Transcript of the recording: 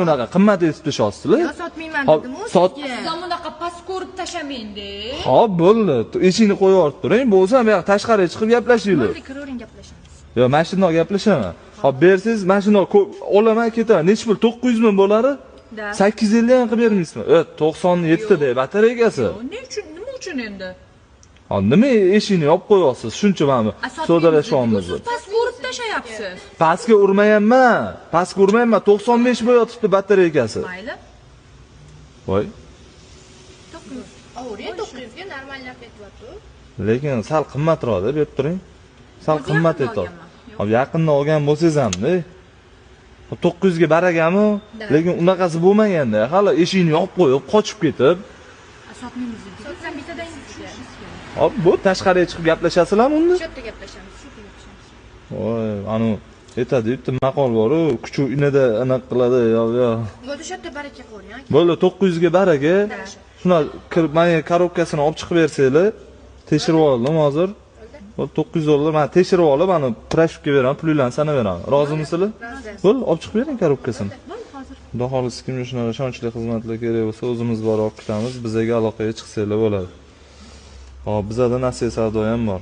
unaqa qimmat etib tashyapsizlar. Yo, sotmayman dedim-ku. Siz bunaqa past ko'rib tashamang-da. Xo'p, bo'ldi. Eshikni qo'yib yorib turing. Bo'lsa, bu yoq tashqariga chiqib gaplashinglar. Bo'ldi, kiravering, gaplashamiz. Yo, mashinaga gaplashaman. Xo'p, bersiz, mashina olaman ketaman. Necha pul? 900 ming bo'ladi? Da. 850 ham qilib bermaysizmi? 97 da batareykasi. Nima uchun endi? Ha, nima eshikni yopib qo'yasiz? Shuncha mana so'dalashyapmiz. Siz past ko'rib tashayapsiz. Pastga urmayapman. Pastga urmayapman. 95 bo'yotibdi batareykasi. Mayli. Voy. 900 ga normallab ketyapti. Lekin sal qimmatroq-da, berib turing. Sal qimmat etadi. Hop, yaqindan olgan bo'lsangiz ham-da. 900 ga baragami? Lekin unaqasi bo'lmaganda, hali eshikni yopib qo'yib, qochib ketib. Sotmaymiz. Sotsam bittadan Hop, bu tashqariga chiqib gaplashasizlarmi unda? shu yerda gaplashamiz. Voy, anu aytadi, bitta maqol bor-ku, kuchu inida anaqa qiladi, yo. Bo'ldi, shu yerda baraka qo'ying. Bo'ldi, 900 ga baraka. Shuna kirib, mana korobkasini olib chiqib bersanglar, tekshirib oldim hozir. Bo'l $900 men tekshirib olib, ana prashibga beraman, pulinglarni sanaveraman. Rozimisizlar? Bo'l, olib chiqib bering korobkasini. Bo'l, hozir. Xudo xohlasa kimga shunaqa ishonchli xizmatlar kerak bo'lsa, o'zimiz borib olib ketamiz, bizga aloqaga chiqsanglar bo'ladi. Hop, bizada nasiya savdo ham bor.